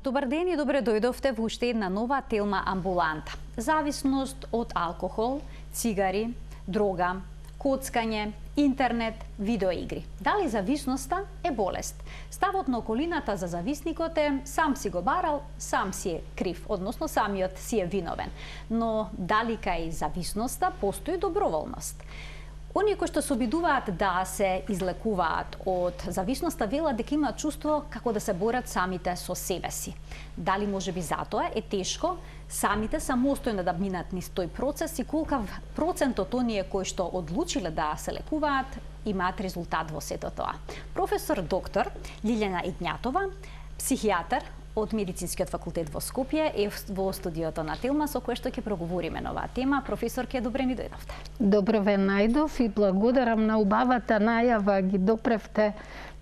Добар ден и добре дојдовте во уште една нова телма амбуланта. Зависност од алкохол, цигари, дрога, коцкање, интернет, видеоигри. Дали зависноста е болест? Ставот на околината за зависникот е сам си го барал, сам си е крив, односно самиот си е виновен. Но дали кај зависноста постои доброволност? Оние кои што се обидуваат да се излекуваат од зависноста велат дека имаат чувство како да се борат самите со себе си. Дали можеби затоа е тешко самите самостојно да минат низ тој процес и колкав процентот оние кои што одлучиле да се лекуваат имаат резултат во сето тоа. Професор доктор Лилјана Игњатова, психијатар од Медицинскиот факултет во Скопје е во студиото на Телма со кој што ќе проговориме на оваа тема. Професорке, добре ни дојдовте. Добро ве најдов и благодарам на убавата најава, ги допревте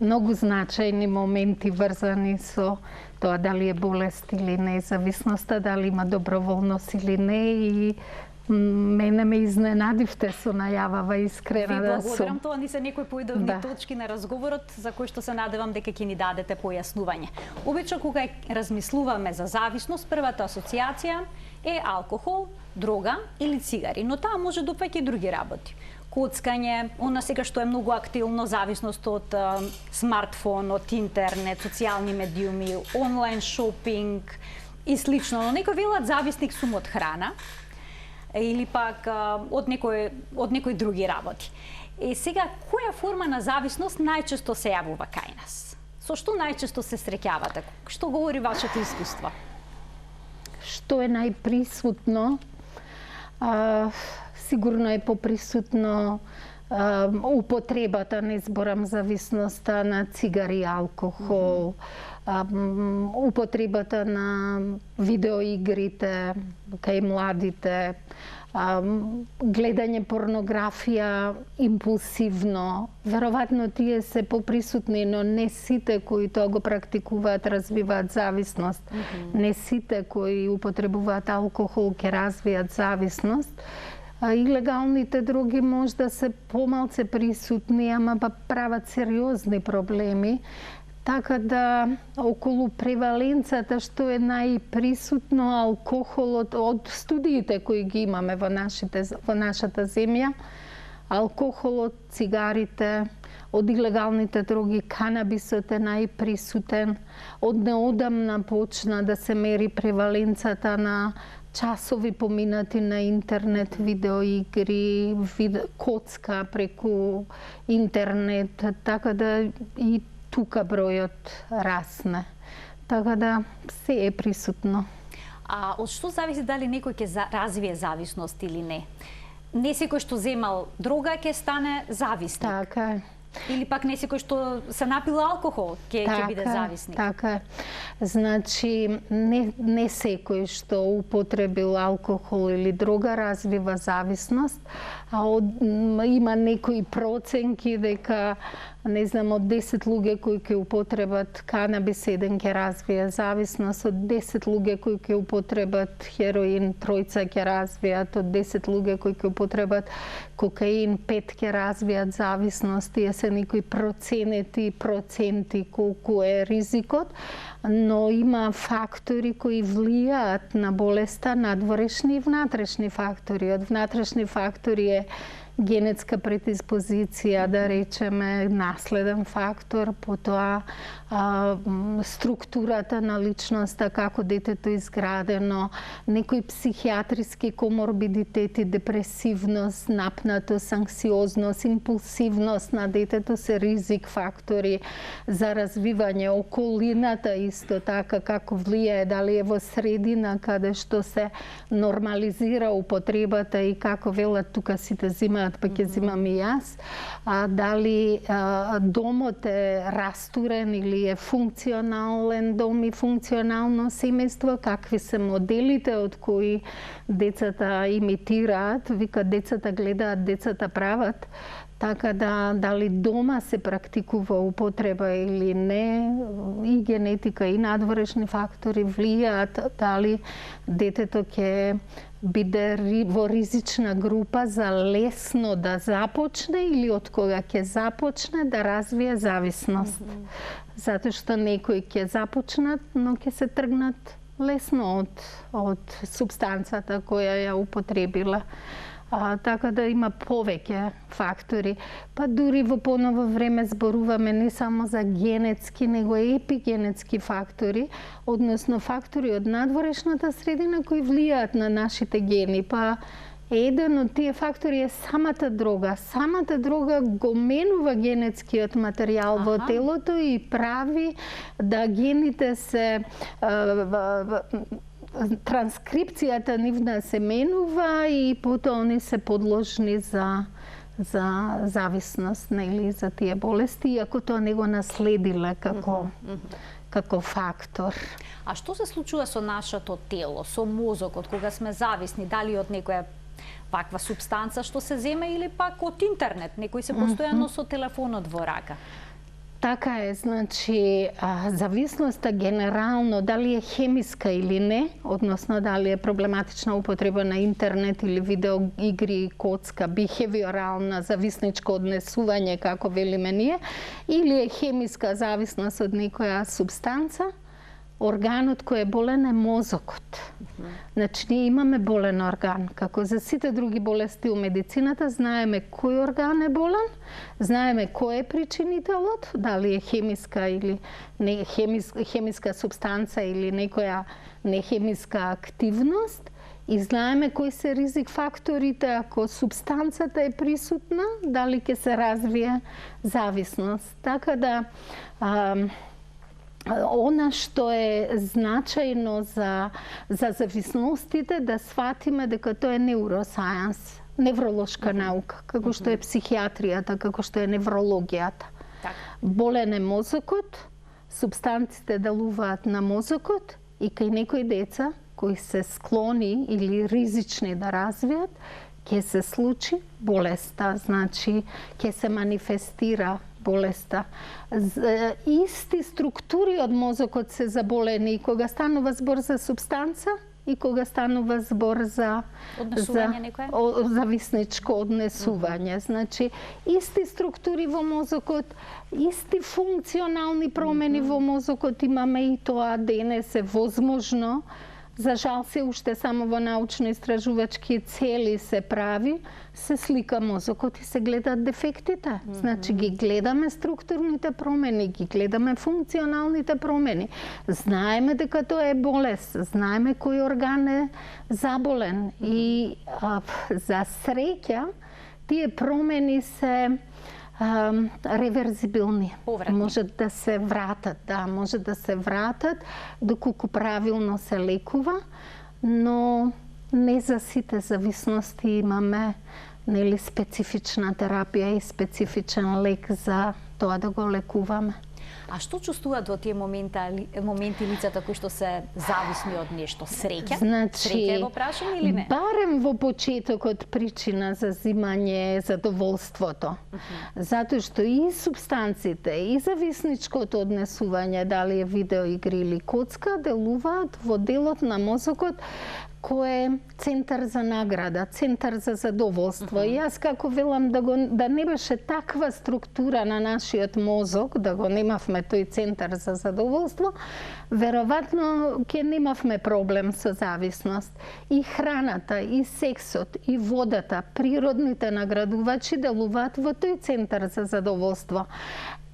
многу значајни моменти врзани со тоа дали е болест или не, зависноста, дали има доброволност или не, и мене ме изненадивте со најавава, искрена да сум. Благодарам, тоа ни се некои поидовни точки на разговорот за кои што се надевам дека ќе ни дадете појаснување. Обично кога размислуваме за зависност, првата асоциација е алкохол, дрога или цигари, но таа може да опфаќа и други работи. Коцкање, она сега што е многу активно, зависност од смартфон, од интернет, социјални медиуми, онлайн шопинг и слично. Но некои велат зависник сум од храна или пак од некои други работи. И сега, која форма на зависност најчесто се јавува кај нас? Со што најчесто се среќавате? Што говори вашето искуство? Што е најприсутно? Сигурно е поприсутно употребата, не зборам зависноста на цигари, алкохол, употребата на видеоигрите кај младите, гледање порнографија импулсивно. Веројатно тие се поприсутни, но не сите кои тоа го практикуваат развиваат зависност. Не сите кои употребуваат алкохол ќе развијат зависност. Илегалните дроги можда се помалце присутни, ама прават сериозни проблеми. Така да, околу преваленцата, што е најприсутно, алкохолот, од студиите кои ги имаме во нашата земја, алкохолот, цигарите, од илегалните дроги, канабисот е најприсутен. Од неодамна почна да се мери преваленцата на часови поминати на интернет, видеоигри, коцка преку интернет, така да и тука бројот расне. Така да се е присутно. А од што зависи дали некој ќе развие зависност или не? Не секој што земал дрога ќе стане зависник. Така е. Или пак не секој што се напил алкохол ќе биде зависник. Така е. Значи, не секој што употребил алкохол или дрога развива зависност, а има некои проценки дека не знам, од 10 луѓе кои ќе употребат канабис, 1 ќе развие зависност, од 10 луѓе кои ќе употребат хероин, 3 ќе развијат, од 10 луѓе кои ќе употребат кокаин, 5 ќе развијат зависност. Тие се некои проценти колку е ризикот, но има фактори кои влијаат на болеста, надворешни и внатрешни фактори. Од внатрешни фактори е генетска предиспозиција, да речеме, наследен фактор, потоа структурата на личноста, како детето изградено, некои психијатриски коморбидитети, депресивност, напнатост, анксиозност, импулсивност на детето се ризик фактори за развивање. Околината исто така како влијае, дали е во средина каде што се нормализира употребата и како велат тука сите зимаат, па ќе зимам и јас, дали домот е растурен или е функционален дом и функционално семејство, какви се моделите од кои децата имитираат, вика децата гледаат, децата прават. Така да, дали дома се практикува употреба или не, и генетика и надворешни фактори влијаат дали детето ќе биде во ризична група за лесно да започне или од кога ќе започне да развие зависност. Затоа што некои ќе започнат, но ќе се тргнат лесно од супстанцата која ја употребила. Така да има повеќе фактори. Па дури во поново време зборуваме не само за генетски, него и епигенетски фактори, односно фактори од надворешната средина кои влијаат на нашите гени. Па еден од тие фактори е самата дрога. Самата дрога го менува генетскиот материјал во телото и прави да гените се транскрипцијата нивна се менува и потоа они се подложни за зависност, нели, за тие болести, иако тоа не го наследиле како фактор. А што се случува со нашето тело, со мозокот, кога сме зависни, дали од некоја ваква супстанца што се зема или пак од интернет, некои се постојано со телефонот во рака? Така е, значи, зависноста генерално, дали е хемиска или не, односно дали е проблематична употреба на интернет или видеоигри, коцка, бихевиорална, зависничко однесување, како велиме ние, или е хемиска зависност од некоја субстанца, органот кој е болен е мозокот. Значи, ние имаме болен орган. Како за сите други болести у медицината, знаеме кој орган е болен, знаеме кој е причинителот, дали е хемиска или не хемиска субстанца или некоја нехемиска активност, и знаеме кои се ризик факторите ако субстанцата е присутна, дали ќе се развие зависност. Така да она што е значајно за зависностите, да сватиме дека тоа е неуросајенс, невролошка наука, како што е психијатријата, како што е неврологијата. Болен е мозокот, субстанците делуваат на мозокот и кај некои деца кои се склони или ризични да развијат, ќе се случи болеста, значи ќе се манифестира болеста. Исти структури од мозокот се заболени кога станува збор за субстанца и кога станува збор за зависничко однесување. Значи, исти структури во мозокот, исти функционални промени во мозокот имаме и тоа денес е возможно. За жал се уште само во научно-истражувачки цели се прави, се слика мозокот и се гледаат дефектите. Значи ги гледаме структурните промени, ги гледаме функционалните промени. Знаеме дека тоа е болест, знаеме кој орган е заболен и за среќа тие промени се реверзибилни. Можат да се вратат, може да се вратат доколку правилно се лекува, но не за сите зависности имаме специфична терапија и специфичен лек за тоа да го лекуваме. А што чувствуваат во тие моменти лицата кои што се зависни од нешто? Среќа? Среќа го прашам или не? Барем во почетокот причина за зимање задоволството. Затоа што и субстанците, и зависничкото однесување, дали е видеоигри или коцка, делуваат во делот на мозокот кој е центар за награда, центар за задоволство. И јас како велам да не беше таква структура на нашиот мозок, да го немавме тој центар за задоволство, веројатно ќе немавме проблем со зависност. И храната, и сексот, и водата, природните наградувачи делуваат во тој центар за задоволство.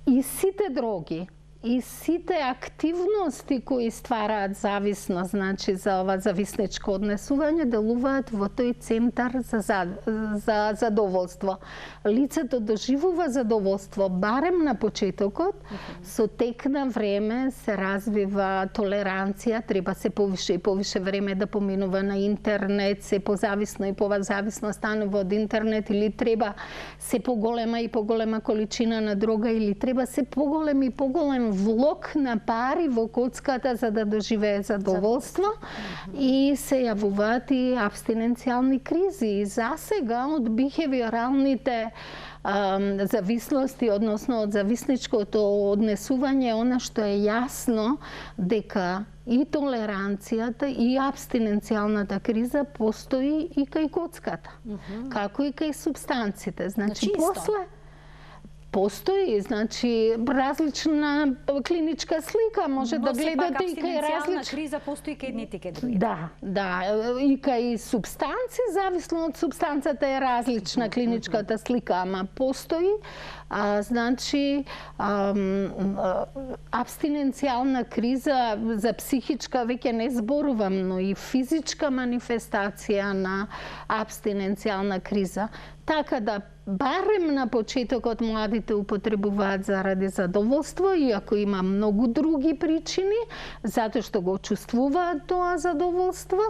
И сите дроги, и сите активности кои ствараат зависност, значи за ова зависничко однесување, делуваат во тој центар за задоволство. Лицето доживува задоволство барем на почетокот, со тек на време се развива толеранција, треба се повише и повише време да поминува на интернет, се позависно и позависно станува од интернет, или треба се поголема и поголема количина на дрога, или треба се поголем и поголем влог на пари во коцката за да доживее задоволство, и се јавуваат и абстиненцијални кризи. И засега од бихевиоралните зависности, односно од зависничкото однесување, она што е јасно дека и толеранцијата и абстиненцијалната криза постои и кај коцката, како и кај супстанците. Значи, после постои, значи, различна клиничка слика може да гледате и кај различна криза постои кај едните и кај другите. Да, и кај супстанци, зависно од супстанцата е различна клиничката слика, ама постои. Значи, абстиненцијална криза за психичка веќе не зборувам, но и физичка манифестација на абстиненцијална криза. Така да, барем на почетокот младите употребуваат заради задоволство, иако има многу други причини, затоа што го чувствуваат тоа задоволство,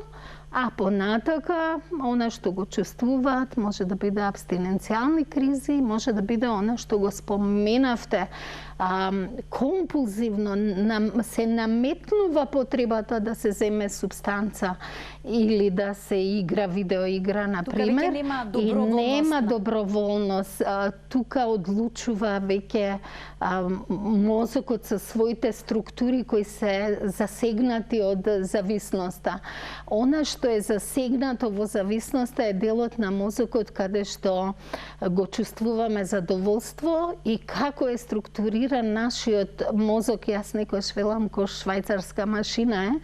а понатака, она што го чувствуваат, може да биде абстиненцијални кризи, може да биде она што го споменавте, компулзивно се наметнува потребата да се земе субстанца или да се игра видеоигра, например, и нема доброволност. Тука одлучува веќе мозокот со своите структури кои се засегнати од зависноста. Она што е засегнато во зависноста е делот на мозокот каде што го чувствуваме задоволство и како е структуриран нашиот мозок, јас некојаш велам ко швајцарска машина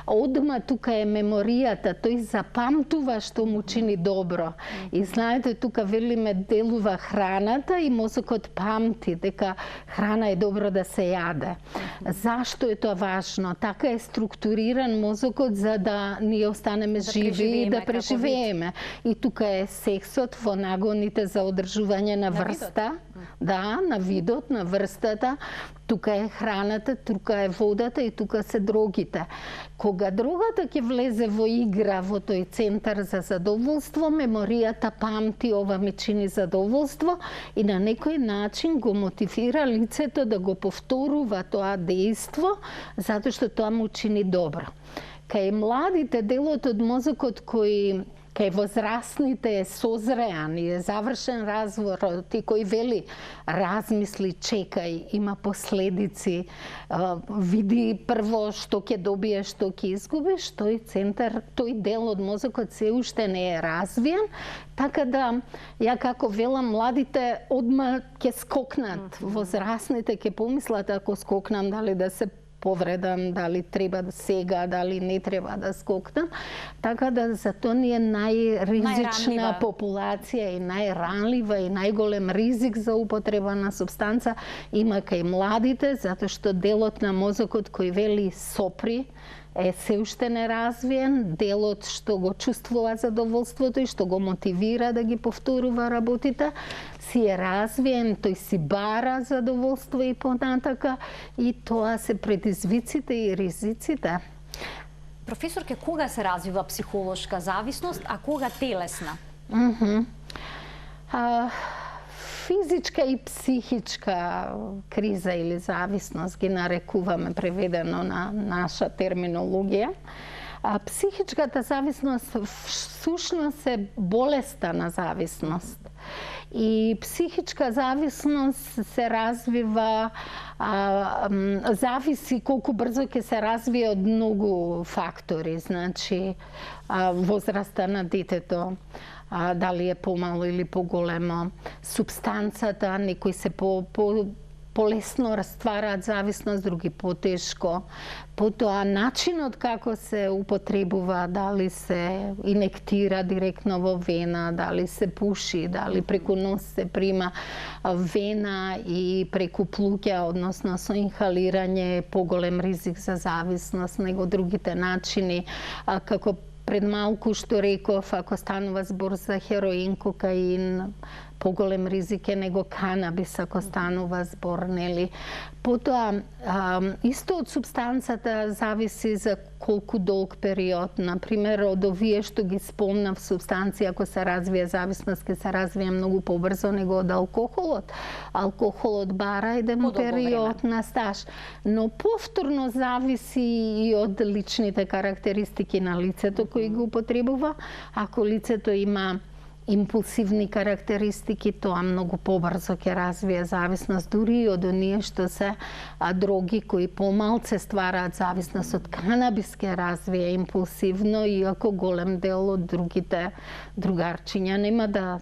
одма тука е меморијата, тој запамтува што му чини добро. И знаете, тука велиме делува храната и мозокот памти дека храна е добро да се јаде. Зашто е тоа важно? Така е структуриран мозокот за да ние останеме живи и да преживееме. И тука е сексот во нагоните за одржување на врста. Да, на видот, на врстата. Тука е храната, тука е водата и тука се дрогите. Кога дрогата ќе влезе во игра во тој центар за задоволство, меморијата памти ова ми чини задоволство и на некој начин го мотивира лицето да го повторува тоа дејство, затоа што тоа му чини добро. Кај младите делот од мозокот кој кај возрастните е созреан и е завршен разворот и кој вели размисли, чекај, има последици, види прво што ќе добиеш, што ќе изгубиш, тој центар, тој дел од мозокот се уште не е развиен, така да ја како велам младите одма ќе скокнат, возрастните ќе помислат ако скокнам дали да се повредам, дали треба сега, дали не треба да скокнам. Така да за тоа ни е најризична популација и најранлива и најголем ризик за употреба на субстанца има кај младите, затоа што делот на мозокот кој вели сопри е се уште неразвиен, делот што го чувствува задоволството и што го мотивира да ги повторува работите, си е развиен, тој си бара задоволство и понатака и тоа се предизвиците и ризиците. Професорке, кога се развива психолошка зависност, а кога телесна? Физичка и психичка криза или зависност ги нарекуваме преведено на наша терминологија. Психичката зависност всушност е болеста на зависност. И психичка зависност се развива, зависи колку брзо ќе се развие од многу фактори, значи возраста на детето, дали е помало или поголемо, субстанцата, некои се полесно раствараат зависност, други потешко. Потоа начинот како се употребува, дали се инектира директно во вена, дали се пуши, дали преку нос се прима вена и преку плуќа, односно со инхалирање, поголем ризик за зависност, него другите начини, како пред малку што реков, ако станува збор за хероин, кокаин, поголем ризик е него канабис, ако станува збор, нели? Потоа, исто од субстанцата зависи за колку долг период. Например, од овие што ги спомнав субстанции, ако се развие зависност, ќе се развие многу побрзо него од алкохолот. Алкохолот бара еден период на стаж. Но повторно зависи и од личните карактеристики на лицето кој го употребува. Ако лицето има импулсивни карактеристики, тоа многу побрзо ќе развие зависност, дури и од оние што се дроги кои помалце ствараат зависност. Од канабис ќе развие импулсивно, иако голем дел од другите другарчиња нема да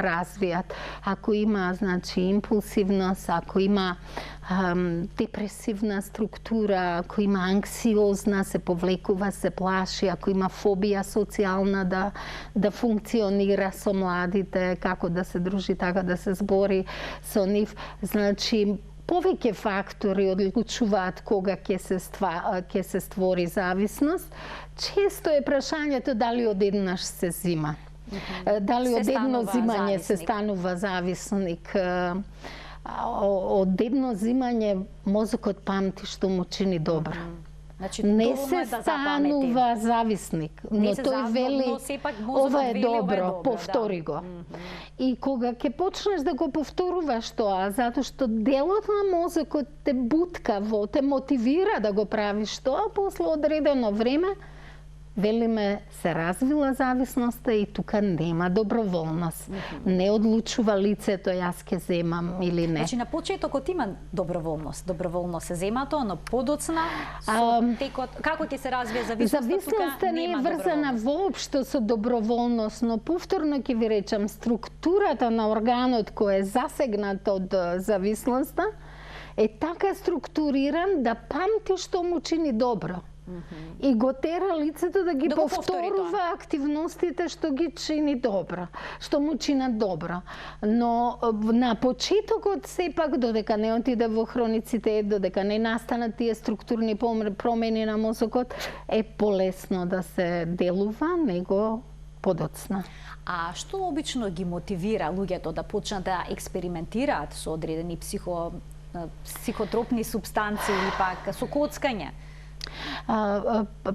развијат. Ако има, значи, импулсивност, ако има депресивна структура, ако има анксиозна, се повлекува, се плаши, ако има фобија социјална да функционира со младите, како да се дружи, така да се збори со нив, значи повеќе фактори одлучуваат кога ќе се створи зависност. Често е прашањето дали одеднаш се зима. Дали од едно зимање се станува зависник. Од едно зимање мозокот памти што му чини добро. Значи, не се станува зависник, но тој вели ова е добро, повтори го. И кога ќе почнеш да го повторуваш тоа, затоа што делот на мозокот те бутка, те мотивира да го правиш тоа, после одредено време велиме се развила зависноста и тука нема доброволност. Не одлучува лицето јас ќе земам или не. Значи на почетокот има доброволност. Доброволно се зема тоа, но подоцна со текот како ќе се развие зависноста, зависноста не е врзана воопшто со доброволност, но повторно ќе ви речам, структурата на органот кој е засегнат од зависноста е така структуриран да памти што му чини добро. И го тера лицето да ги повторува активностите што ги чини добро, што му чинат добро. Но на почетокот сепак, додека не отиде во хроницитет, додека не настанат тие структурни промени на мозокот, е полесно да се делува, него подоцна. А што обично ги мотивира луѓето да почнат да експериментираат со одредени психотропни супстанции или пак со коцкање?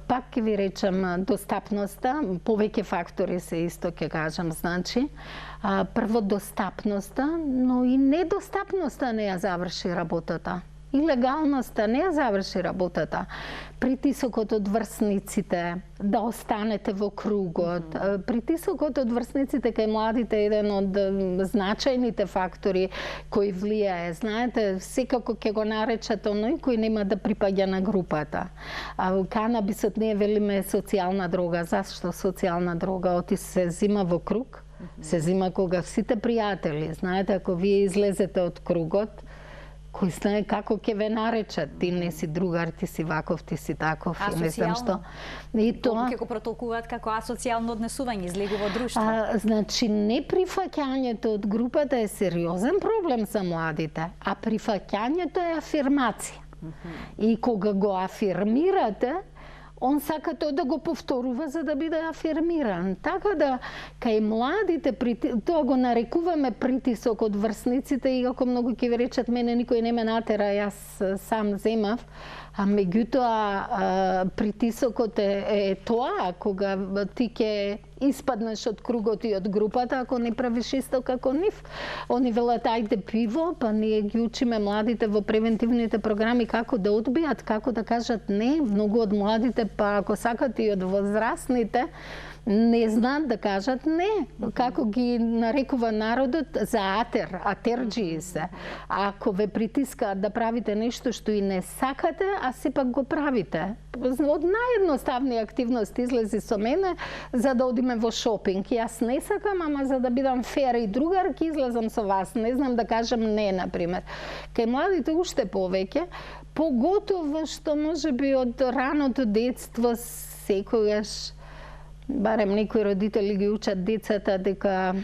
Пак ќе ви речам достапноста, повеќе фактори се исто ќе кажам, значи прво достапноста, но и недостапноста не ја заврши работата. И легалноста не ја заврши работата. Притисокот од врсниците, да останете во кругот. Притисокот од врсниците кај младите е еден од значајните фактори кои влијае. Знаете, секако ќе го наречат оној кој нема да припаѓа на групата. Канабисот не е, велиме, социјална дрога. Зашто социјална дрога? Оти се зима во круг, се зима кога сите пријатели. Знаете, ако вие излезете од кругот, кој знае како ќе ве наречат, ти не си другар, ти си ваков, ти си таков, и не знам што. И тоа ќе го протолкуваат како асоцијално однесување, излегува од друштво. Значи, неприфаќањето од групата е сериозен проблем за младите, а прифаќањето е афирмација. И кога го афирмирате, он сака тој да го повторува за да биде афирмиран. Така да, кај младите, тоа го нарекуваме притисок од врсниците, иако многу ќе ви речат, мене никој не ме натера, јас сам земав, а меѓутоа притисокот е тоа, кога ти ќе испаднеш од кругот и од групата, ако не правиш исто како нив. Они велат, ајде пиво, па ние ги учиме младите во превентивните програми како да одбијат, како да кажат не. Многу од младите, па ако сакат и од возрастните, не знаат да кажат не. Како ги нарекува народот за атерџии се. Ако ве притискаат да правите нешто што и не сакате, а сепак го правите. Од наједноставни активности излези со мене за да одиме во шопинг. Јас не сакам, ама за да бидам фер и другар, ќе излезам со вас. Не знам да кажам не, например. Кај младите уште повеќе, поготово што можеби од раното детство секогаш, барем некои родители ги учат децата дека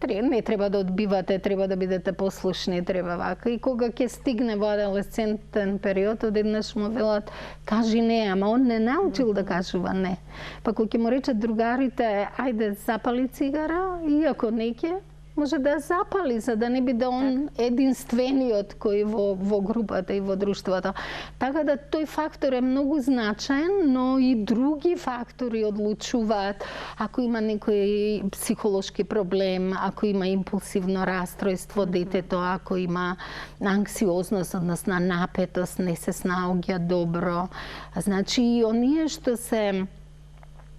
не треба да одбивате, треба да бидете послушни, треба вака. И кога ќе стигне во адолесцентен период, одеднаш му велат, кажи не, ама он не научил да кажува не. Па кога ќе му речат другарите, ајде запали цигара, иако не ќе, може да запали, за да не биде он единствениот кој во групата и во друштвото. Така да тој фактор е многу значаен, но и други фактори одлучуваат. Ако има некој психолошки проблем, ако има импулсивно расстройство детето, ако има анксиозност, односно напетост, не се снаоѓа добро. Значи и оние што се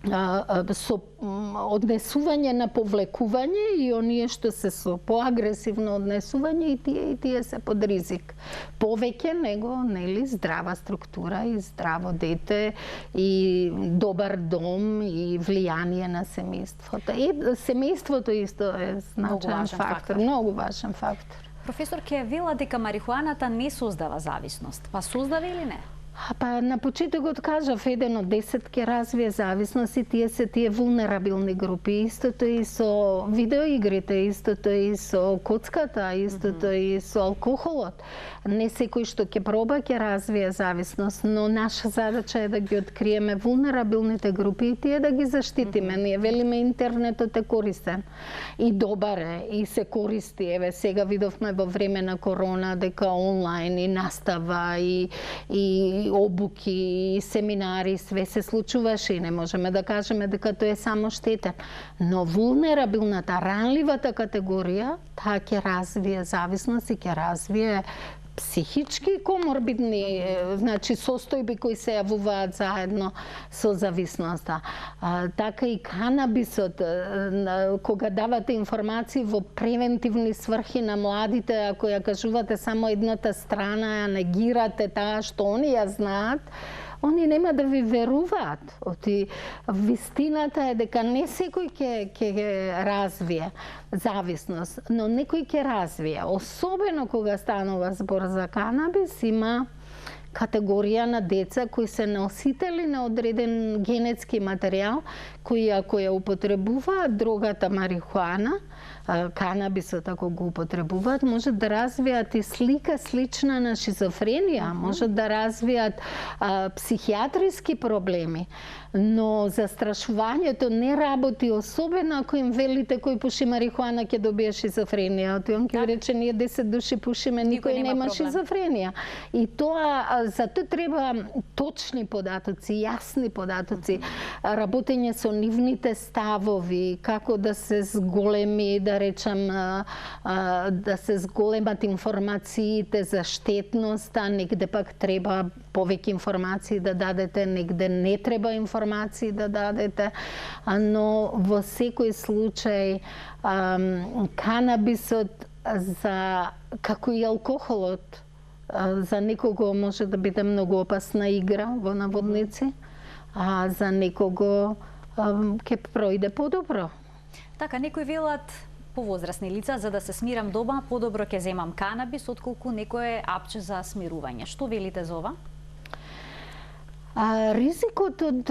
со однесување на повлекување и оние што се со поагресивно однесување и тие се под ризик. Повеќе него, нели, здрава структура и здраво дете и добар дом и влијание на семејството. И семејството исто е значаен фактор, многу важен фактор. Професор, ке вела дека марихуаната не создава зависност, па создава или не? Па на почетокот кажав 1 од 10 ќе развие зависност и тие се тие вулнерабилни групи. Истото и со видеоигрите, истото и со коцката, истото и со алкохолот. Не секој што ќе проба ќе развие зависност, но наша задача е да ги откриеме вулнерабилните групи и тие да ги заштитиме. Ние велиме интернетот е користен и добар е и се користи. Еве сега видовме во време на корона дека онлайн и настава и обуки, семинари, све се случуваше и не можеме да кажеме дека тоа е само штетен. Но вулнерабилната, ранливата категорија, таа ќе развие зависност и ќе развие психички коморбидни, значи состојби кои се јавуваат заедно со зависноста. Така и канабисот, кога давате информации во превентивни сврхи на младите, ако ја кажувате само едната страна, ја негирате таа што они ја знаат, они нема да ви веруваат. Вистината е дека не секој ќе развие зависност, но некој ќе развие. Особено кога станува збор за канабис, има категорија на деца кои се носители на одреден генетски материјал, кои ако ја употребуваат дрогата марихуана, канабисот ако го употребуваат, можат да развијат и слика слична на шизофренија, можат да развијат психијатриски проблеми. Но застрашувањето не работи, особено ако им велите кој пуши марихуана ќе добие шизофренија. Он ќе рече ние 10 души пушиме, никој нема шизофренија. И тоа за тоа треба точни податоци, јасни податоци, работење со нивните ставови, како да се зголеми, да речам, да се зголемат информациите за штетноста, негде пак треба повеќе информации да дадете, негде не треба информации да дадете, но во секој случај канабисот како и алкохолот за некого може да биде многу опасна игра во наводници, а за некого ќе пројде подобро. Така, некои велат повозрасни лица, за да се смирам дома, подобро ќе земам канабис, отколку некое апче за смирување. Што велите за ова? Ризикот од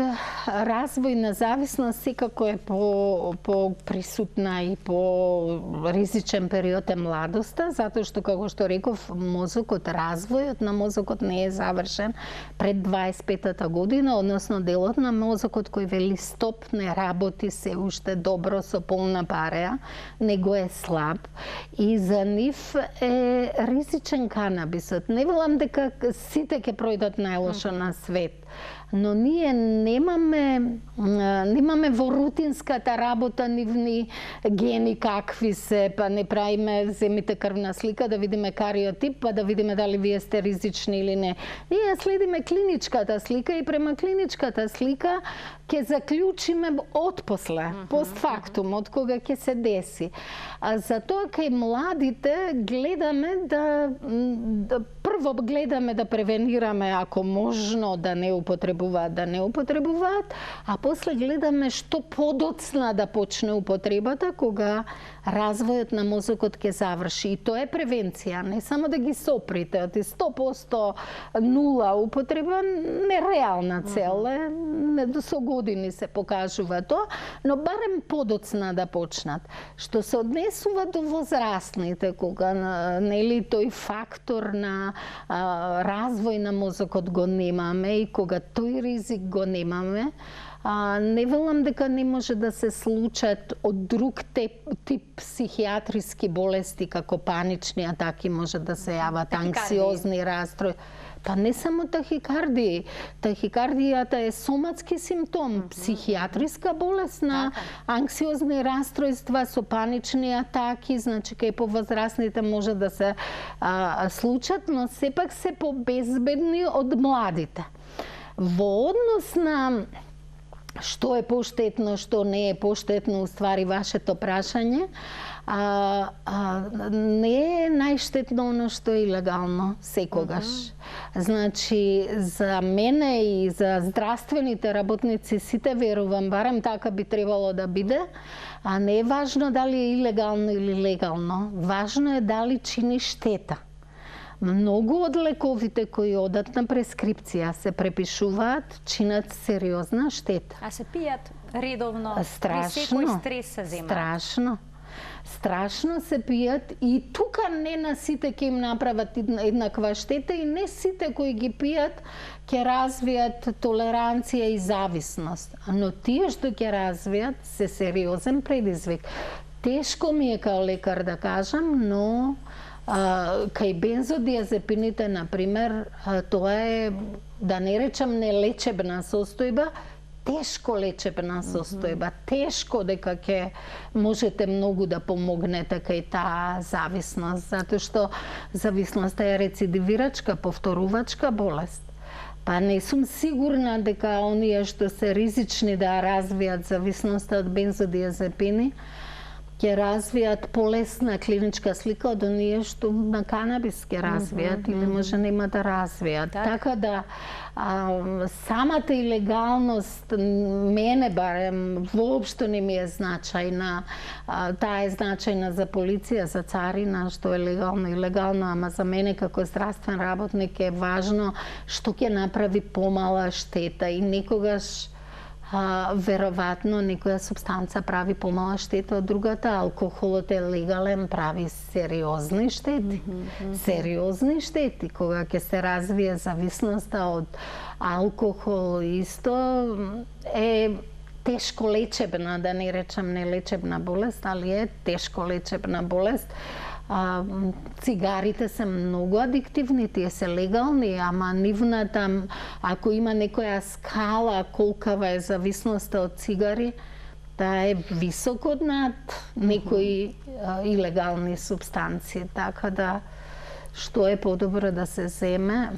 развој на зависност секако е по-присутна и по-ризичен период е младоста, затоа што, како што реков, мозокот, развојот на мозокот не е завршен пред 25-та година, односно делот на мозокот кој вели стоп, не работи се уште добро со полна пареа, него е слаб и за нив е ризичен канабисот. Не велам дека сите ќе пројдат најлошо на свет, но ние немаме во рутинската работа нивни гени какви се, па не правиме, земите крвна слика да видиме кариотип, па да видиме дали вие сте ризични или не. Ние следиме клиничката слика и према клиничката слика ќе заклучиме отпосле, постфактум, од кога ќе се деси. Затоа кај младите гледаме прво гледаме да превенираме ако можно да не употребуваат, а после гледаме што подоцна да почне употребата кога развојот на мозокот ќе заврши. И тоа е превенција, не само да ги соприте, од 100% нула употреба, нереална цел е, со години се покажува тоа, но барем подоцна да почнат. Што се однесува до возрастните, кога нели тој фактор на развој на мозокот го немаме и кога тој ризик го немаме, не велам дека не може да се случат од друг тип психијатриски болести, како панични атаки, може да се јават анксиозни растрои. Па не само тахикардија. Тахикардијата е соматски симптом, психијатриска болест на анксиозни расстройства со панични атаки, значи кај повозрастните може да се случат, но сепак се побезбедни од младите. Во однос на што е поштетно, што не е поштетно, уствари вашето прашање. Не е најштетно оно што е илегално секогаш. Значи, за мене и за здравствените работници сите верувам, барем така би требало да биде, а не е важно дали е илегално или легално. Важно е дали чини штета. Многу од лековите кои одат на прескрипција се препишуваат, чинат сериозна штета. А се пијат редовно, страшно, при секој стрес се земаат. Страшно. Страшно се пијат и тука не на сите ќе им направат еднаква штета и не сите кои ги пијат ќе развијат толеранција и зависност. Но тие што ќе развијат се сериозен предизвик. Тешко ми е као лекар да кажам, но кај бензодиазепините, например, тоа е, да не речам нелечебна состојба, тешко лечебна состојба, тешко дека ќе можете многу да помогнете кај таа зависност, затоа што зависноста е рецидивирачка, повторувачка болест. Па не сум сигурна дека оние што се ризични да развијат зависноста од бензодиазепини ќе развијат полесна клиничка слика од оние што на канабис ќе развијат или може нема да развијат. Така да самата илегалност мене барем воопшто не ми е значајна. Таа е значајна за полиција, за царина, што е легално и илегално, ама за мене како здравствен работник е важно што ќе направи помала штета и некогаш веројатно некоја супстанца прави помала штета од другата, алкохолот е легален, прави сериозни штети. Сериозни штети, кога ќе се развие зависноста од алкохол, исто е тешко лечебна, да не речам нелечебна болест, али е тешко лечебна болест. Цигарите се многу адиктивни, тие се легални, ама нивната, ако има некоја скала колкава е зависноста од цигари, таа е високо над некои илегални супстанции, така да што е подобро да се земе.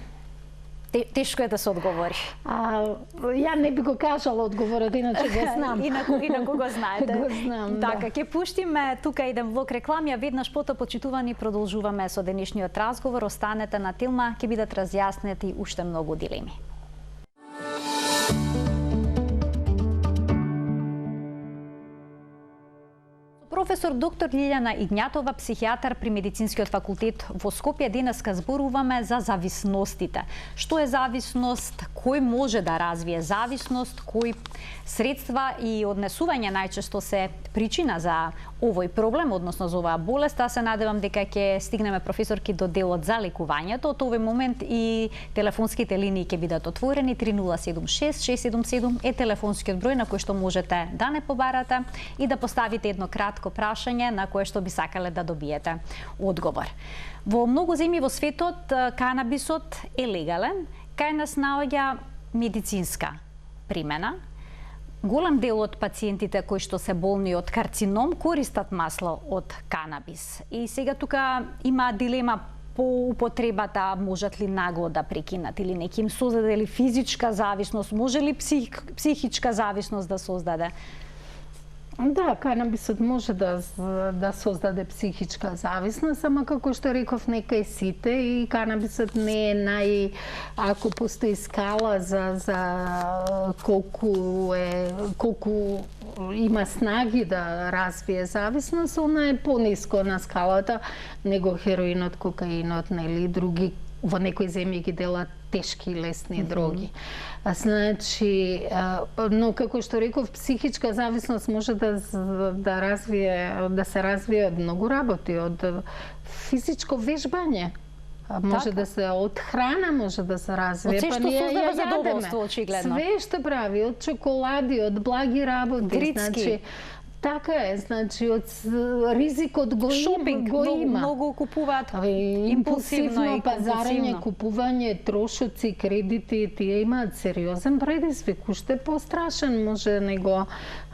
Тешко е да се одговори. Ја не би го кажала одговорот, иначе го знам. Инаку го знаете. Го знам, така, ќе пуштиме тука еден блок реклами, а веднаш потоа, почитувани, продолжуваме со денешниот разговор. Останете на Тилма, ќе бидат разјаснети уште многу дилеми. Професор доктор Лилјана Игњатова, психијатар при Медицинскиот факултет во Скопје, денеска зборуваме за зависностите. Што е зависност, кој може да развие зависност, кои средства и однесување најчесто се причина за овој проблем, односно за оваа болест. Аз се надевам дека ќе стигнеме, професорки, до делот за лекувањето. Од овој момент и телефонските линии ќе бидат отворени. 3076-677 е телефонскиот број на кој што можете да не побарате и да поставите едно кратко прашање на кое што би сакале да добиете одговор. Во многу земји во светот канабисот е легален, кај нас наоѓа медицинска примена. Голем дел од пациентите кои што се болни од карцином користат масло од канабис. И сега тука има дилема по употребата, можат ли нагло да прекинат или неки им создаде ли физичка зависност, може ли психичка зависност да создаде? Да, канабисот може да создаде психичка зависност, ама како што реков, нека и сите, и канабисот не е ако постои скала за колку има снаги да развие зависност, она е пониско на скалата него хероинот, кокаинот, нели други во некои земји ги делат тешки и лесни дроги. Значи, но како што реков, психичка зависност може да се развие од многу работи, од физичко вежбање. Може да се од храна, може да се развие. Од се што создава задоволство, очигледно. Све што прави, од чоколади, од благи работи. Грицки. Значи, Така е, значи од ризикот го Шопинг, има. многу купуваат импулсивно пазарење, купување, трошоци, кредити, тие имаат сериозен предизвик, уште пострашен може него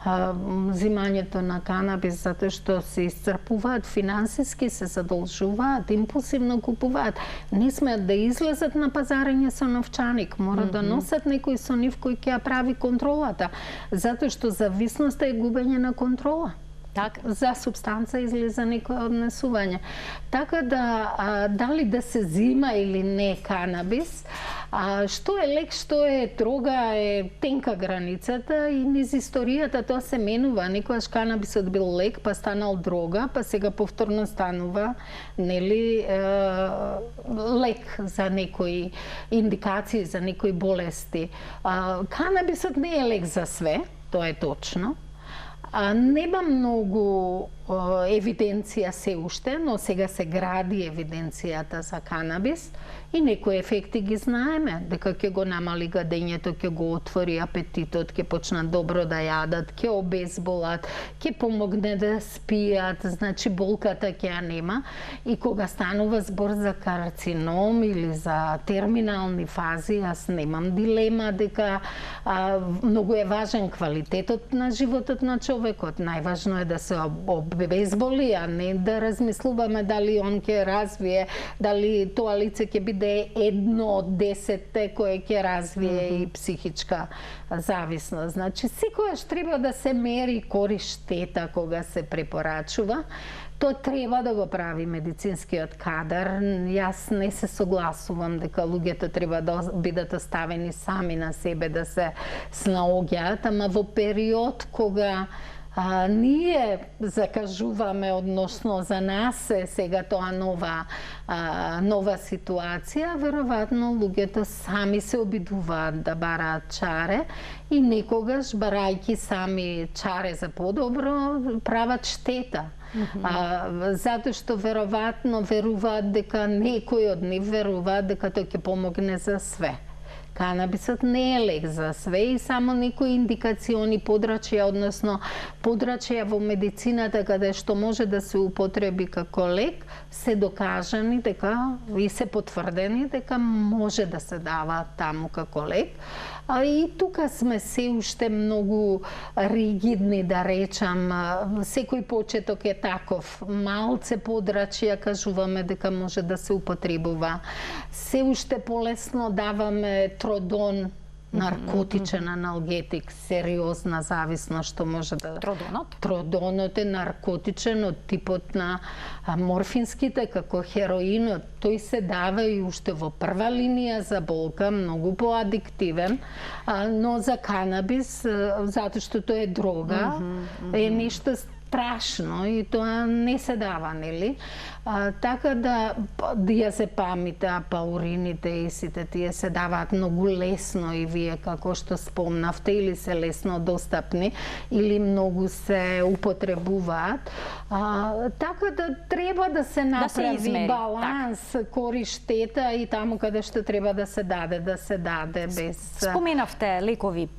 взимањето на канабис, затоа што се исцрпуваат финансиски, се задолжуваат, импулсивно купуваат, не смеат да излезат на пазарење со новчаник, мора да носат некој со нив кој ќе ја прави контролата, затоа што зависноста е губење на контрола. За субстанца излиза некој однесување. Така да, дали да се зима или не канабис, што е лек, што е дрога, е тенка границата и низ историјата тоа се менува. Некојаш канабисот бил лек, па станал дрога, па сега повторно станува нели лек за некои индикации, за некои болести. Канабисот не е лек за све, тоа е точно. Нема многу евиденција се уште, но сега се гради евиденцијата за канабис и некои ефекти ги знаеме, дека ќе го намали гадењето, ќе го отвори апетитот, ќе почнат добро да јадат, ќе обезболат, ќе помогне да спијат, значи болката ќе ја нема. И кога станува збор за карцином или за терминални фази, јас немам дилема дека многу е важен квалитетот на животот на човекот. Најважно е да се обезболи, а не да размислуваме дали он ќе развие, дали тоа лице ќе биде едно од 10 кое ќе развие и психичка зависност. Значи, секојаш треба да се мери корист-штета кога се препорачува. Тоа треба да го прави медицинскиот кадар. Јас не се согласувам дека луѓето треба да бидат оставени сами на себе да се снаоѓаат, ама во период кога ние закажуваме, односно за нас е сега тоа нова ситуација, веројатно луѓето сами се обидуваат да бараат чаре и некогаш, барајќи сами чаре за подобро, прават штета. Затоа што веројатно веруваат дека некој од нив веруваат дека тој ќе помогне за све. Канабисот не е лек за све и само некои индикациони подрачја, односно подрачја во медицината каде што може да се употреби како лек, се докажани дека и се потврдени дека може да се дава таму како лек. И тука сме се уште многу ригидни, да речам, секој почеток е таков. Малце подрачја кажуваме дека може да се употребува. Се уште полесно даваме тродон, наркотичен аналгетик, сериозна зависност што може да... Тродонот? Тродонот е наркотичен од типот на морфинските, како хероинот. Тој се дава и уште во прва линија за болка, многу поадиктивен, но за канабис, затоа што тоа е дрога, е нешто страшно и тоа не се дава, нели? Така да диазепамите, апаурините и сите тие се даваат многу лесно и вие како што спомнавте, или се лесно достапни, или многу се употребуваат. Така да треба да се направи баланс, корист-штета и таму каде што треба да се даде без... Споменавте лекови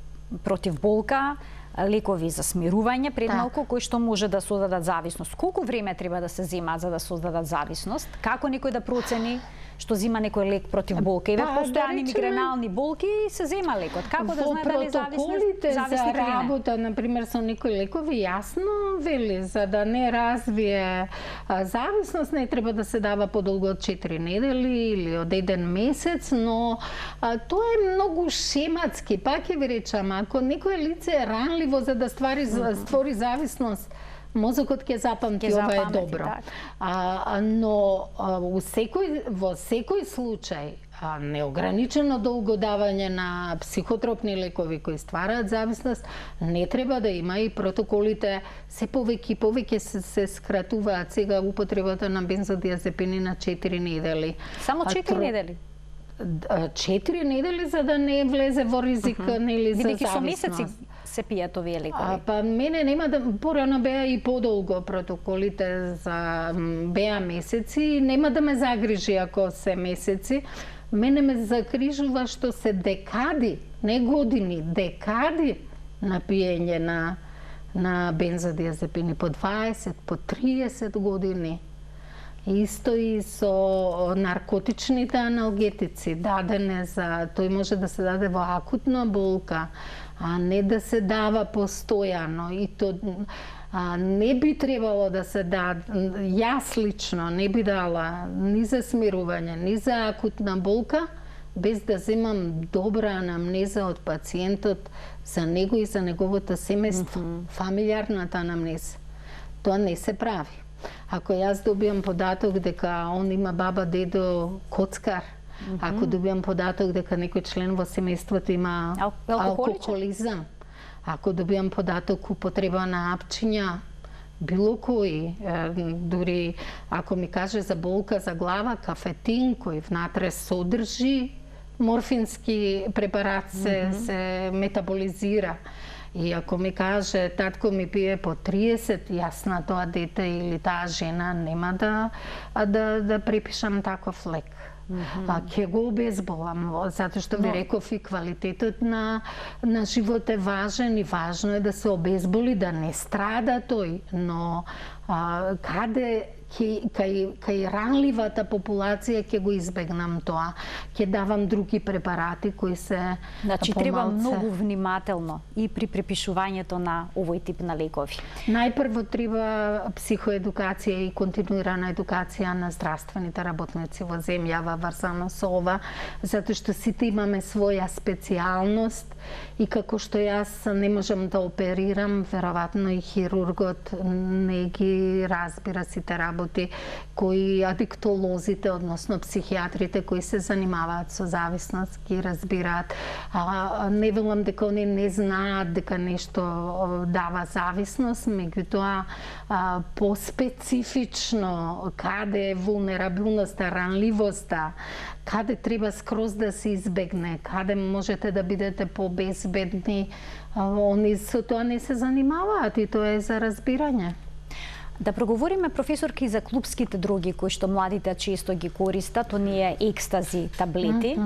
против болка, лекови за смирување пред малку кои што може да создадат зависност. Колку време треба да се земаат за да создадат зависност? Како некој да процени што зима некој лек против болка? И постојани мигренални болки се зема лекот. Како да знае дали протоколите за работа, например, со некои лекови јасно вели, за да не развие зависност, не треба да се дава подолго од 4 недели или од 1 месец, но тоа е многу шематски. Пак ќе ви речам, ако некој лице е ранливо за да створи зависност, мозокот ќе запамти ова е добро. Но во секој случај неограничено долго давање на психотропни лекови кои ствараат зависност не треба да има и протоколите се повеќе се скратуваат сега употребата на бензодиазепини на 4 недели. Само 4 недели? 4 недели за да не влезе во ризик нели за зависност. Со месеци се пијат овие лекови? Па мене нема да порано беа и подолго протоколите за беа месеци, нема да ме загрижи ако се месеци. Мене ме загрижува што се декади, не години, декади на пиење на на бензодиазепини по 20, по 30 години. Исто и со наркотичните аналгетици, дадене за, тој може да се даде во акутна болка, а не да се дава постојано. И то не би требало да се даде, јас лично не би дала ни за смирување, ни за акутна болка, без да земам добра анамнеза од пациентот за него и за неговото семејство, фамилиарната анамнеза. Тоа не се прави. Ако јас добијам податок дека он има баба, дедо, коцкар, ако добијам податок дека некој член во семејството има алкохолизам, ако добијам податок употреба на апчиња, било кој, дури ако ми каже за болка за глава, кафетин кој внатре содржи морфински препарат се метаболизира. И ако ми каже, татко ми пие по 30, јас на тоа дете или таа жена нема да препишам таков лек. Ќе го обезболам, затоа што ви реков и квалитетот на живот е важен и важно е да се обезболи, да не страда тој, но каде кај ранливата популација ќе го избегнам тоа. Ќе давам други препарати кои се Значи треба многу внимателно и при препишувањето на овој тип на лекови. Најпрво треба психоедукација и континуирана едукација на здравствените работници во земјава врзано со ова, затоа што сите имаме своја специјалност и како што јас не можам да оперирам, веројатно и хирургот не ги разбира сите работи кои адиктолозите, односно психијатрите кои се занимаваат со зависност, ги разбираат. Не велам дека они не знаат дека нешто дава зависност, меѓутоа поспецифично каде е вулнерабилноста, ранливоста, каде треба скроз да се избегне, каде можете да бидете побезбедни, они со тоа не се занимаваат и тоа е за разбирање. Да проговориме, професорки, за клупските дроги кои што младите често ги користат, оние екстази таблети.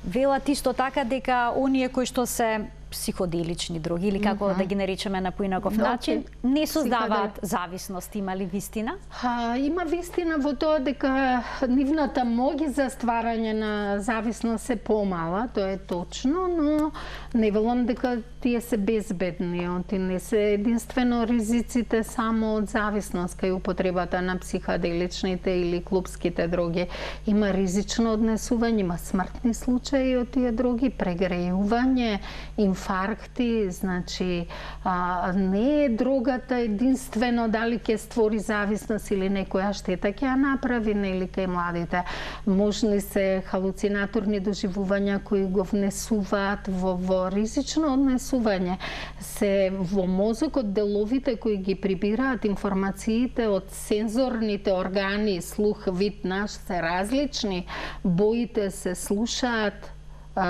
Велат исто така дека оние кои што се психоделични дроги, или како да ги наречеме на поинаков начин, не создаваат зависност. Има ли вистина? Има вистина во тоа дека нивната моќ за стварање на зависност е помала, тоа е точно, но не велам дека тие се безбедни, онти не се единствено ризиците само од зависност кај употребата на психоделичните или клупските дроги. Има ризично однесување, има смртни случаи од тие дроги, прегрејување, инфаркти, значи не е дрогата единствено дали ќе створи зависност или некоја штета ќе ја направи, нели кај младите. Можни се халуцинаторни доживувања кои го внесуваат во ризично однесување. Се во мозокот деловите кои ги прибираат информациите од сензорните органи, слух, вид наш се различни, боите се слушаат,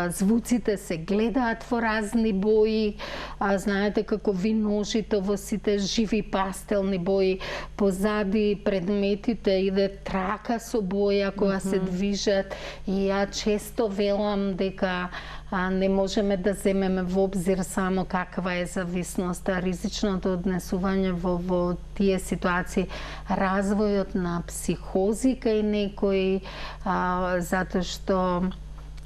звуците се гледаат во разни бои, знаете како виножите во сите живи пастелни бои, позади предметите иде трака со боја која се движат и ја често велам дека не можеме да земеме во обзир само каква е зависноста, ризичното однесување во тие ситуации, развојот на психози кај некои, затоа што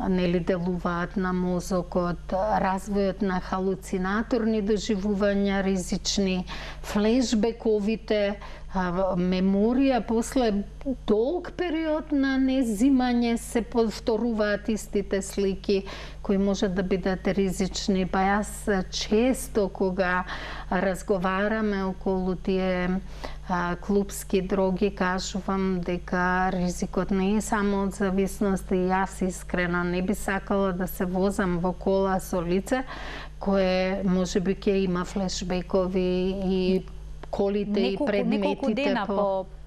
нели делуваат на мозокот, развојот на халуцинаторни доживувања ризични, флешбековите, меморија после долг период на незимање се повторуваат истите слики кои можат да бидат ризични. Па јас често кога разговараме околу тие клупски дроги, кажувам дека ризикот не е само од зависност и јас искрено не би сакала да се возам во кола со лице кое можеби ќе има флешбекови и колите и предметите неколку дена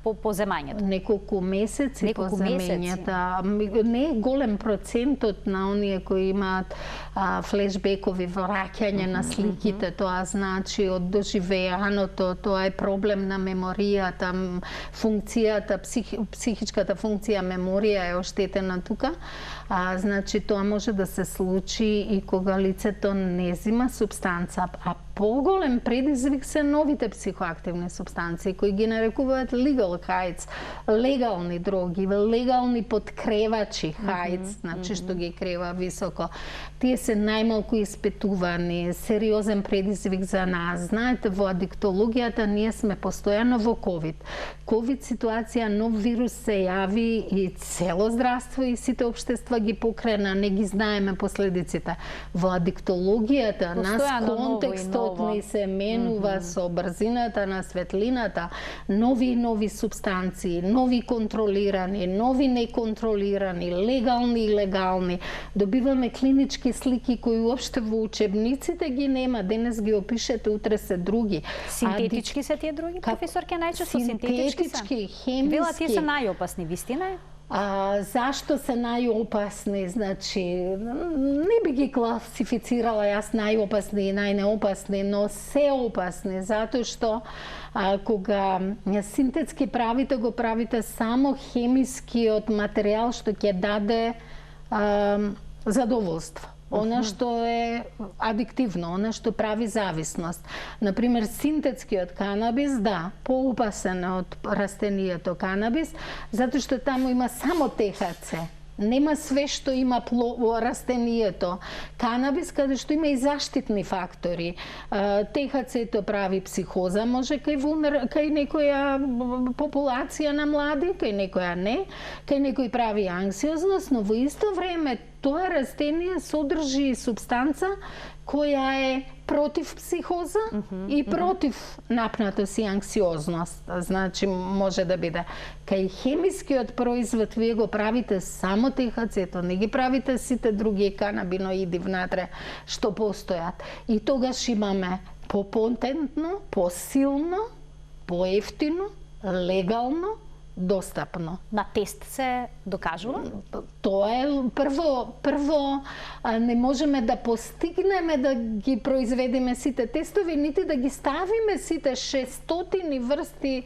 по по земањето? Неколку месеци по земењата. Не е голем процентот на оние кои имаат флешбекови, враќање на сликите, тоа значи од доживеаното, тоа е проблем на меморијата, функцијата, психичката функција меморија е оштетена тука. Значи тоа може да се случи и кога лицето не зима субстанца, а поголем предизвик се новите психоактивни субстанции кои ги нарекуваат legal heights, легални дроги, легални подкревачи heights, значи што ги крева високо. Тие се најмалку испитувани, сериозен предизвик за нас. Знаете, во адиктологијата ние сме постојано во COVID. COVID ситуација, нов вирус се јави и цело здравство и сите општества ги покрена, не ги знаеме последиците. Во адиктологијата нас контекстот ни се менува со брзината на светлината, нови и нови субстанции, нови контролирани, нови неконтролирани, легални и илегални. Добиваме клинички слики кои уопште во учебниците ги нема, денес ги опишете, утре се други. Синтетички се тие други, професорке, најчесто синтетички, хемиски. Вела тие се најопасни, вистина е? Зашто се најопасни? Значи, не би ги класифицирала јас најопасни и најнеопасни, но се опасни, затоа што кога синтетски правите, го правите само хемискиот материјал што ќе даде задоволство. Она што е адиктивно, она што прави зависност. Например, синтетскиот канабис, да, поопасен од растенијето канабис, затоа што таму има само THC. Нема све што има растенијето. Канабис, каде што има и заштитни фактори. THC-то прави психоза, може кај некоја популација на млади, кај некоја не, кај некој прави анксиозност, но во исто време тоа растение содржи субстанца која е против психоза и против напнатост и анксиозност. Значи, може да биде. Кај хемискиот производ вие го правите само THC-то, не ги правите сите други канабиноиди внатре што постојат. И тогаш имаме попотентно, посилно, поевтино, легално, достапно. На тест се докажува? Тоа е прво не можеме да постигнеме да ги произведеме сите тестови, нити да ги ставиме сите 600 врсти,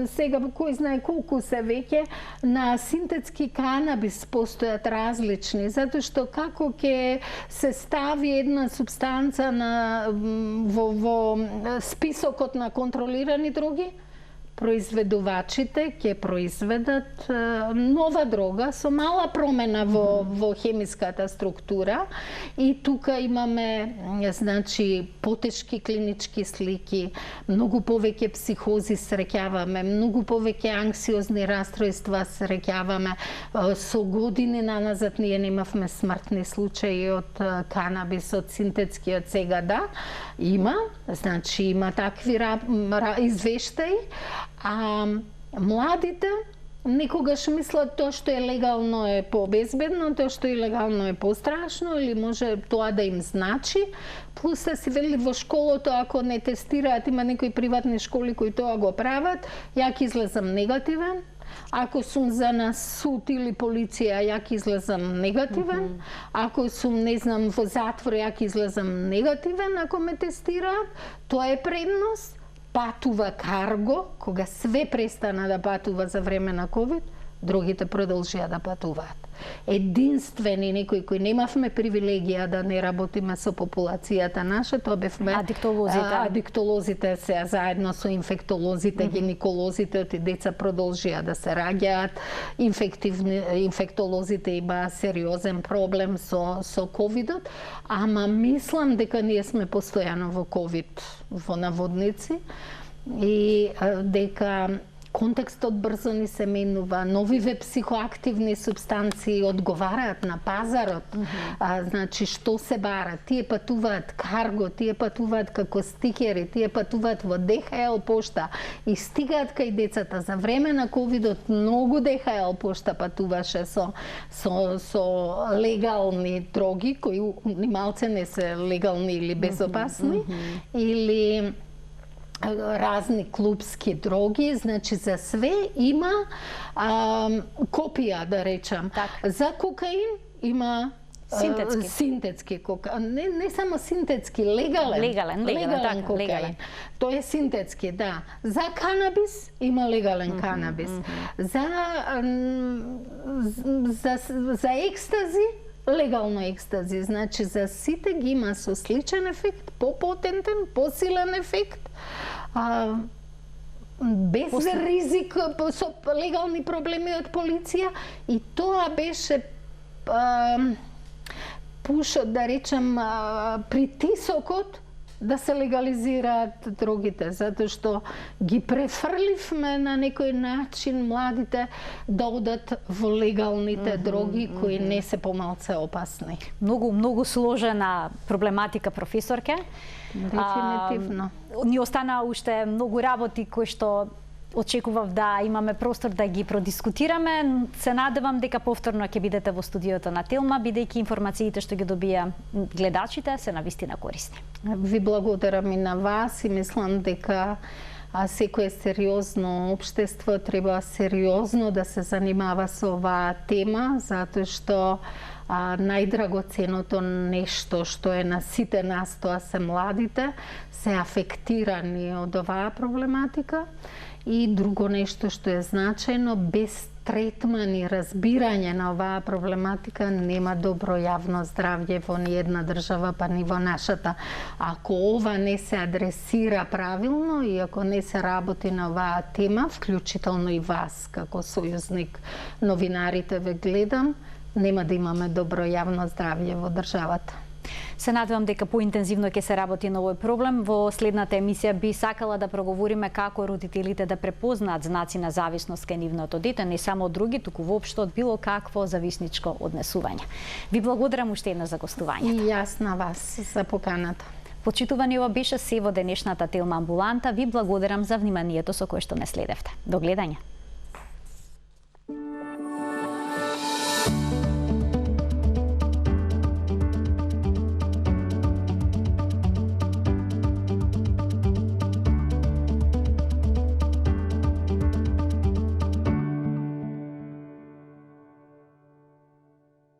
сега кој знае колку се веќе, на синтетски канабис постојат различни, затоа што како ќе се стави една субстанца во списокот на контролирани дроги? Произведувачите ќе произведат нова дрога со мала промена во хемиската структура и тука имаме значи потешки клинички слики, многу повеќе психози среќаваме, многу повеќе анксиозни растројства среќаваме. Со години наназад ние немавме смртни случаи од канабис, од синтетскиот, сега да, има, значи има такви извештаи. А младите некогаш мислат тоа што е легално е побезбедно, тоа што е илегално е пострашно или може тоа да им значи. Плюс да си вели во школото, ако не тестираат, има некои приватни школи кои тоа го прават, ја ќе излезам негативен. Ако сум за на суд или полиција, ја ќе излезам негативен. Ако сум, не знам, во затвор, ја ќе излезам негативен, ако ме тестираат. Тоа е предност. Патува карго, кога све престана да патува за време на COVID, другите продолжија да патуваат. Единствени некои кои немавме привилегија да не работиме со популацијата наша, тоа бевме адиктолозите се заедно со инфектолозите, гинеколозите, оти деца продолжија да се раѓаат. Инфектолозите има сериозен проблем со ковидот, ама мислам дека ние сме постојано во ковид во наводници и дека контекстот брзо ни се менува, новиве психоактивни субстанции одговараат на пазарот. Значи, што се бара? Тие патуваат карго, тие патуваат како стикери, тие патуваат во ДХЛ пошта и стигаат кај децата. За време на ковидот многу ДХЛ пошта патуваше со легални дроги, кои малце не се легални или безопасни, или разни клубски дроги, значи за све има копија, да речам. Так. За кокаин има синтетски кокаин. Не само синтетски, легален кокаин. Тој е синтетски, да. За канабис има легален канабис. За екстази легално екстази. Значи за сите ги има со сличен ефект, попотентен, посилен ефект, без ризик, со легални проблеми од полиција, и тоа беше пушот, да речем, притисокот да се легализираат дрогите, затоа што ги префрливме на некој начин младите да одат во легалните дроги кои не се помалце опасни. Многу сложена проблематика, професорке. Дефинитивно. Ни остана уште многу работи кои што очекував да имаме простор да ги продискутираме. Се надевам дека повторно ќе бидете во студиото на Телма, бидејќи информациите што ги добија гледачите се навистина корисни. Ви благодарам и на вас и мислам дека секое сериозно општество треба сериозно да се занимава со оваа тема, затоа што најдрагоценото нешто што е на сите нас, тоа се младите, се афектирани од оваа проблематика. И друго нешто што е значајно, без третман и разбирање на оваа проблематика нема добро јавно здравје во ни една држава, па ни во нашата. Ако ова не се адресира правилно и ако не се работи на оваа тема, вклучително и вас како сојузник новинарите ве гледам, нема да имаме добро јавно здравје во државата. Се надевам дека поинтензивно ќе се работи на овој проблем. Во следната емисија би сакала да проговориме како родителите да препознаат знаци на зависност кај нивното дете, не само од други, туку воопшто од било какво зависничко однесување. Ви благодарам уште еднаш за гостувањето. И јас на вас за поканата. Почитувани, ова беше се во денешната Телма амбуланта. Ви благодарам за вниманието со кое што не следевте. До гледање.